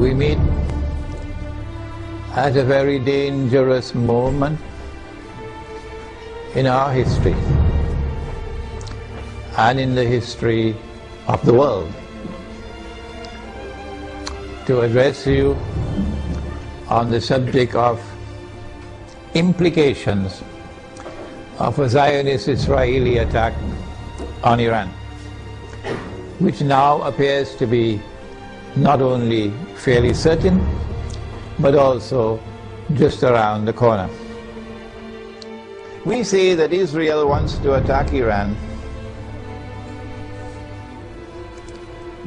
We meet at a very dangerous moment in our history and in the history of the world to address you on the subject of implications of a Zionist-Israeli attack on Iran, which now appears to be not only fairly certain, but also just around the corner. We say that Israel wants to attack Iran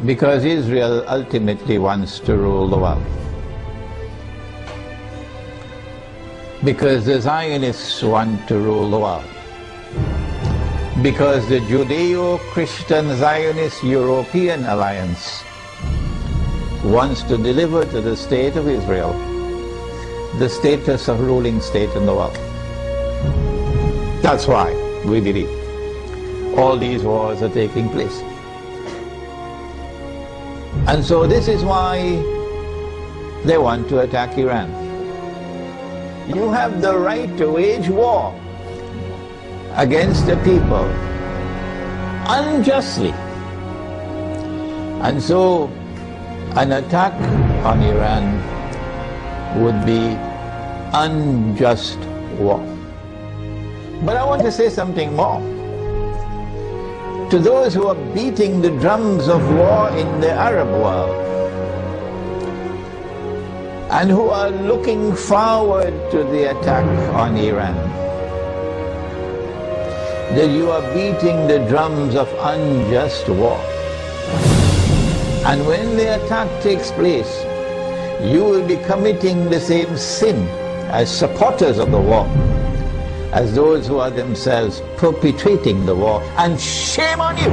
because Israel ultimately wants to rule the world. Because the Zionists want to rule the world. Because the Judeo-Christian Zionist European Alliance wants to deliver to the state of Israel the status of ruling state in the world. That's why we believe all these wars are taking place. And so this is why they want to attack Iran. You have the right to wage war against the people unjustly. And so an attack on Iran would be unjust war. But I want to say something more. To those who are beating the drums of war in the Arab world and who are looking forward to the attack on Iran, that you are beating the drums of unjust war. And when the attack takes place, you will be committing the same sin as supporters of the war, as those who are themselves perpetrating the war. And shame on you!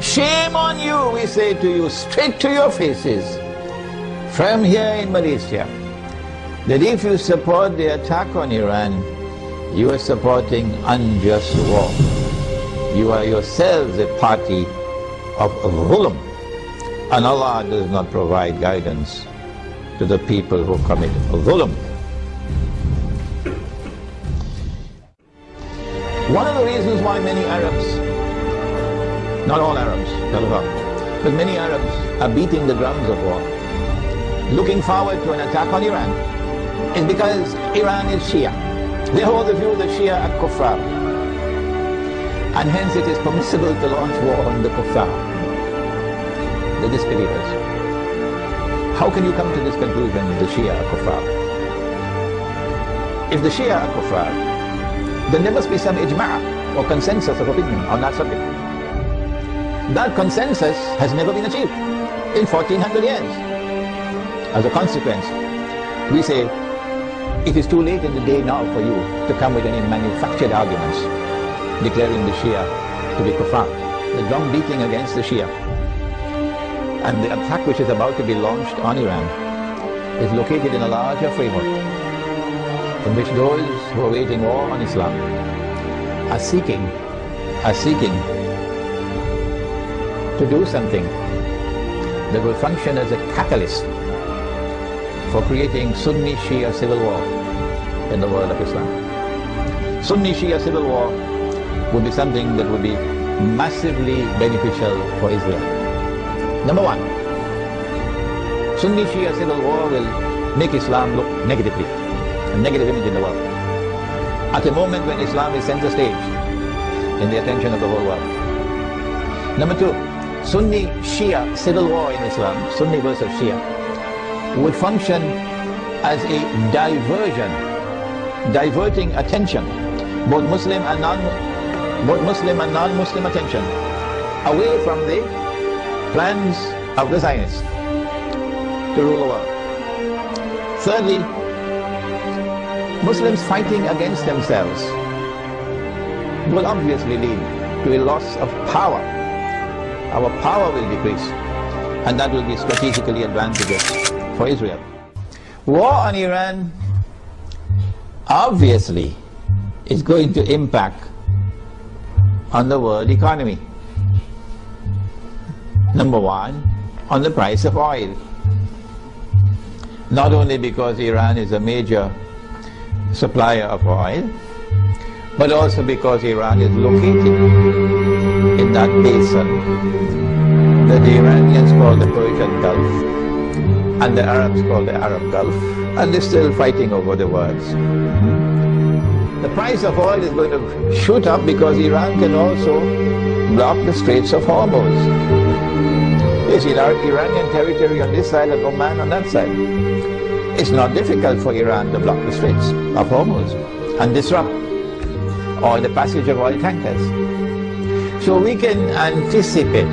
Shame on you, we say to you, straight to your faces, from here in Malaysia, that if you support the attack on Iran, you are supporting unjust war. You are yourselves a party of dhulm. And Allah does not provide guidance to the people who commit dhulm. One of the reasons why many Arabs, not all Arabs, but many Arabs are beating the drums of war, looking forward to an attack on Iran, is because Iran is Shia. They hold the view that Shia are kuffar, and hence it is permissible to launch war on the kuffar, the disbelievers. How can you come to this conclusion, the Shia are kuffar? If the Shia are kuffar, then there must be some ijma' or consensus of opinion on that subject. That consensus has never been achieved in 1400 years. As a consequence, we say it is too late in the day now for you to come with any manufactured arguments declaring the Shia to be kuffar. The drum beating against the Shia and the attack which is about to be launched on Iran is located in a larger framework in which those who are waging war on Islam are seeking to do something that will function as a catalyst for creating Sunni-Shia civil war in the world of Islam. Sunni-Shia civil war would be something that would be massively beneficial for Israel. Number one, Sunni-Shia civil war will make Islam look negatively, a negative image in the world, at a moment when Islam is center stage in the attention of the whole world. Number two, Sunni-Shia civil war in Islam, Sunni versus Shia, would function as a diversion, diverting attention, both Muslim and non-Muslim attention, away from the plans of the Zionists to rule the world. Thirdly, Muslims fighting against themselves will obviously lead to a loss of power. Our power will decrease, and that will be strategically advantageous for Israel. War on Iran obviously is going to impact on the world economy. Number one, on the price of oil. not only because Iran is a major supplier of oil, but also because Iran is located in that basin that the Iranians call the Persian Gulf and the Arabs call the Arab Gulf, and they're still fighting over the words. The price of oil is going to shoot up because Iran can also block the Straits of Hormuz. You see, Iranian territory on this side and Oman on that side. It's not difficult for Iran to block the Straits of Hormuz and disrupt or the passage of oil tankers. So we can anticipate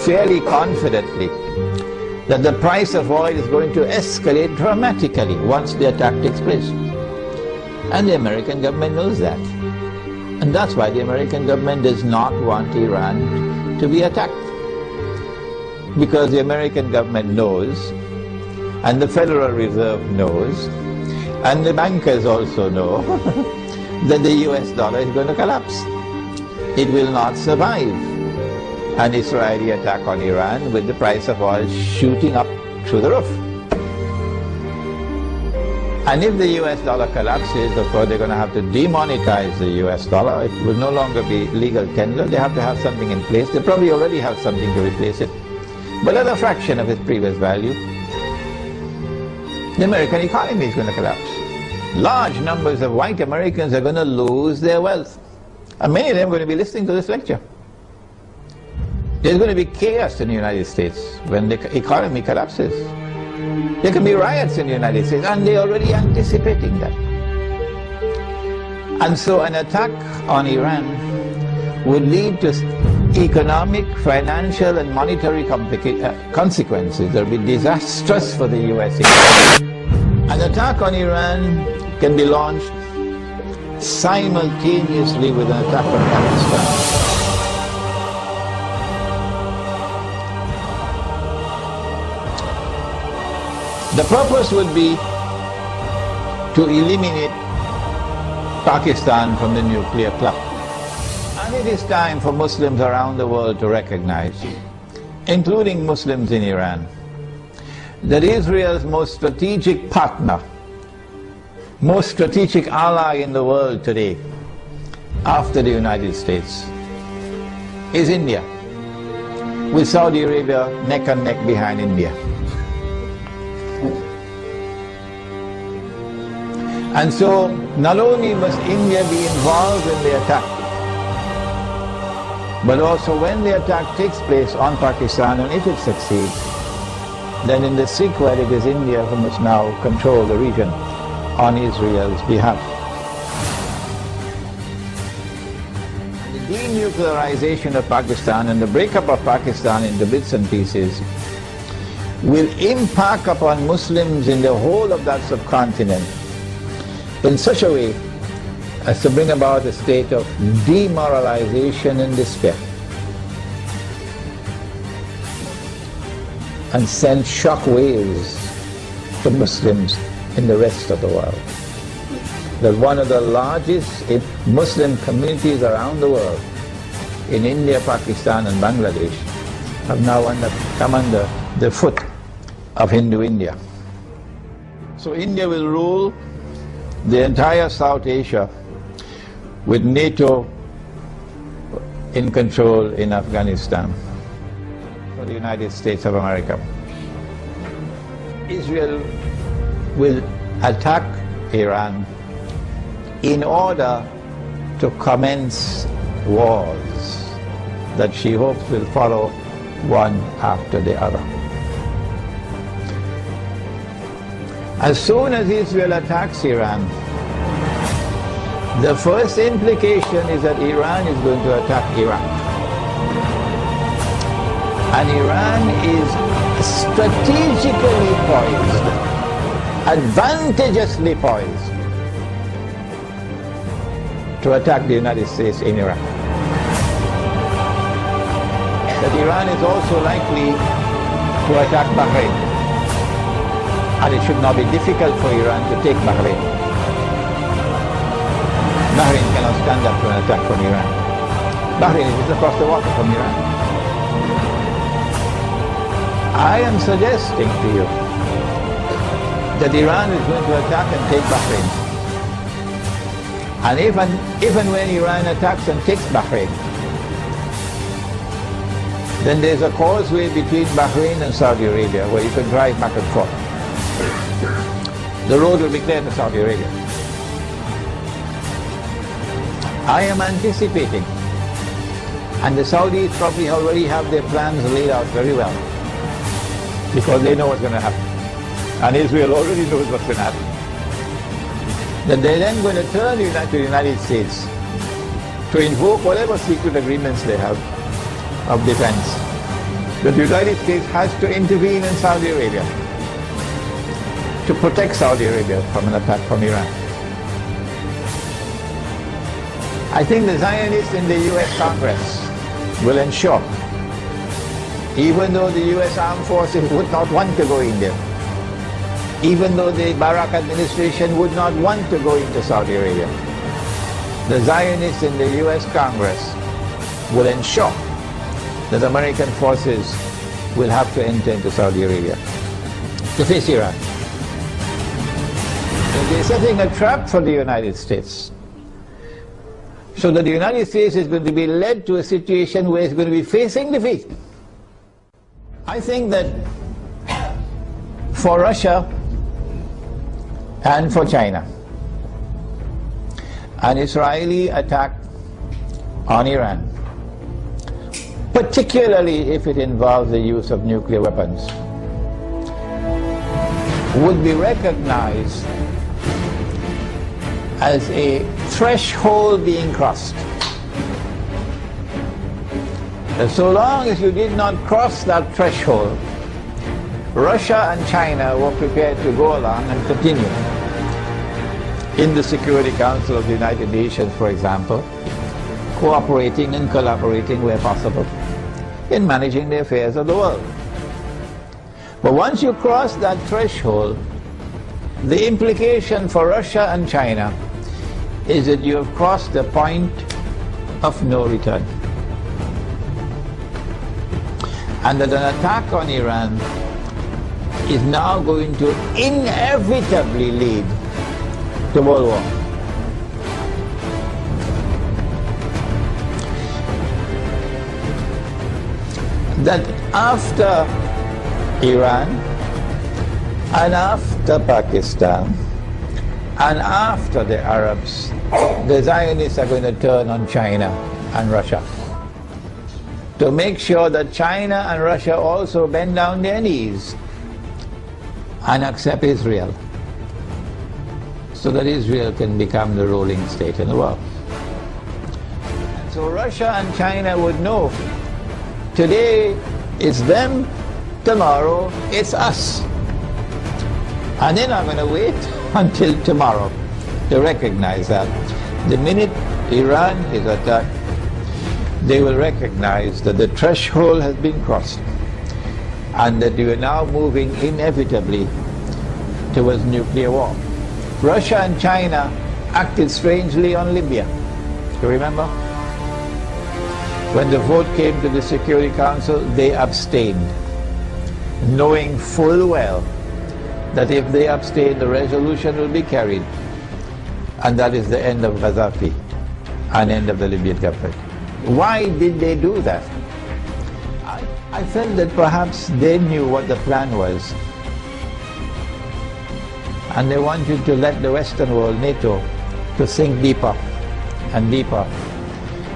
fairly confidently that the price of oil is going to escalate dramatically once the attack takes place. And the American government knows that. And that's why the American government does not want Iran to be attacked. Because the American government knows, and the Federal Reserve knows, and the bankers also know, that the US dollar is going to collapse. It will not survive an Israeli attack on Iran with the price of oil shooting up through the roof. And if the US dollar collapses, of course they're going to have to demonetize the US dollar. It will no longer be legal tender. They have to have something in place. They probably already have something to replace it, but at a fraction of its previous value. The American economy is going to collapse. Large numbers of white Americans are going to lose their wealth. And many of them are going to be listening to this lecture. There's going to be chaos in the United States when the economy collapses. There can be riots in the United States, and they're already anticipating that. And so an attack on Iran would lead to economic, financial, and monetary consequences that will be disastrous for the US economy. An attack on Iran can be launched simultaneously with an attack on Pakistan. The purpose would be to eliminate Pakistan from the nuclear club. And it is time for Muslims around the world to recognize, including Muslims in Iran, that Israel's most strategic partner, most strategic ally in the world today, after the United States, is India, with Saudi Arabia neck and neck behind India. And so, not only must India be involved in the attack, but also when the attack takes place on Pakistan, and if it succeeds, then in the sequel it is India who must now control the region on Israel's behalf. The denuclearization of Pakistan and the breakup of Pakistan into bits and pieces will impact upon Muslims in the whole of that subcontinent in such a way as to bring about a state of demoralization and despair, and send shock waves to Muslims in the rest of the world. That one of the largest Muslim communities around the world, in India, Pakistan and Bangladesh, have now come under the foot of Hindu India. So India will rule the entire South Asia, with NATO in control in Afghanistan, for the United States of America. Israel will attack Iran in order to commence wars that she hopes will follow one after the other. As soon as Israel attacks Iran, the first implication is that Iran is going to attack Iraq. And Iran is strategically poised, advantageously poised, to attack the United States in Iraq. That Iran is also likely to attack Bahrain. And it should not be difficult for Iran to take Bahrain. Bahrain cannot stand up to an attack from Iran. Bahrain is just across the water from Iran. I am suggesting to you that Iran is going to attack and take Bahrain. And if and when Iran attacks and takes Bahrain, then there's a causeway between Bahrain and Saudi Arabia where you can drive back and forth. The road will be clear to Saudi Arabia. I am anticipating, and the Saudis probably already have their plans laid out very well, because they know what's going to happen. And Israel already knows what's going to happen. That they're then going to turn to the United States to invoke whatever secret agreements they have of defense. That the United States has to intervene in Saudi Arabia to protect Saudi Arabia from an attack from Iran. I think the Zionists in the US Congress will ensure, even though the US armed forces would not want to go in there, even though the Barak administration would not want to go into Saudi Arabia, the Zionists in the US Congress will ensure that American forces will have to enter into Saudi Arabia to face Iran. So they're setting a trap for the United States, so that the United States is going to be led to a situation where it's going to be facing defeat. I think that for Russia and for China, an Israeli attack on Iran, particularly if it involves the use of nuclear weapons, would be recognized as a threshold being crossed. And so long as you did not cross that threshold, Russia and China were prepared to go along and continue in the Security Council of the United Nations, for example, cooperating and collaborating where possible in managing the affairs of the world. But once you cross that threshold, the implication for Russia and China is that you have crossed the point of no return, and that an attack on Iran is now going to inevitably lead to World War. That after Iran and after Pakistan and after the Arabs, the Zionists are going to turn on China and Russia to make sure that China and Russia also bend down their knees and accept Israel, so that Israel can become the ruling state in the world. And so Russia and China would know, today it's them, tomorrow it's us. And they're not going to wait until tomorrow to recognize that. The minute Iran is attacked, they will recognize that the threshold has been crossed, and that we are now moving inevitably towards nuclear war. Russia and China acted strangely on Libya. You remember? When the vote came to the Security Council, they abstained, knowing full well that if they abstain, the resolution will be carried, and that is the end of Gaddafi and end of the Libyan government. Why did they do that? I felt that perhaps they knew what the plan was, and they wanted to let the Western world, NATO, to sink deeper and deeper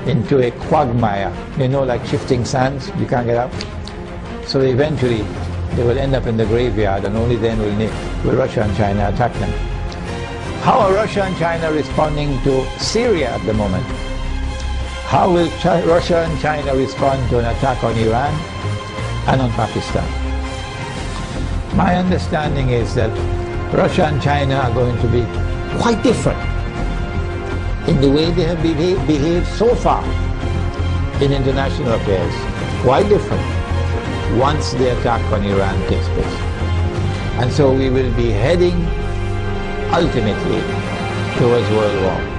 into a quagmire, you know, like shifting sands, you can't get out. So eventually they will end up in the graveyard, and only then will Russia and China attack them. How are Russia and China responding to Syria at the moment? How will Russia and China respond to an attack on Iran and on Pakistan? My understanding is that Russia and China are going to be quite different in the way they have behaved so far in international affairs. Quite different once the attack on Iran takes place. And so we will be heading ultimately towards World War.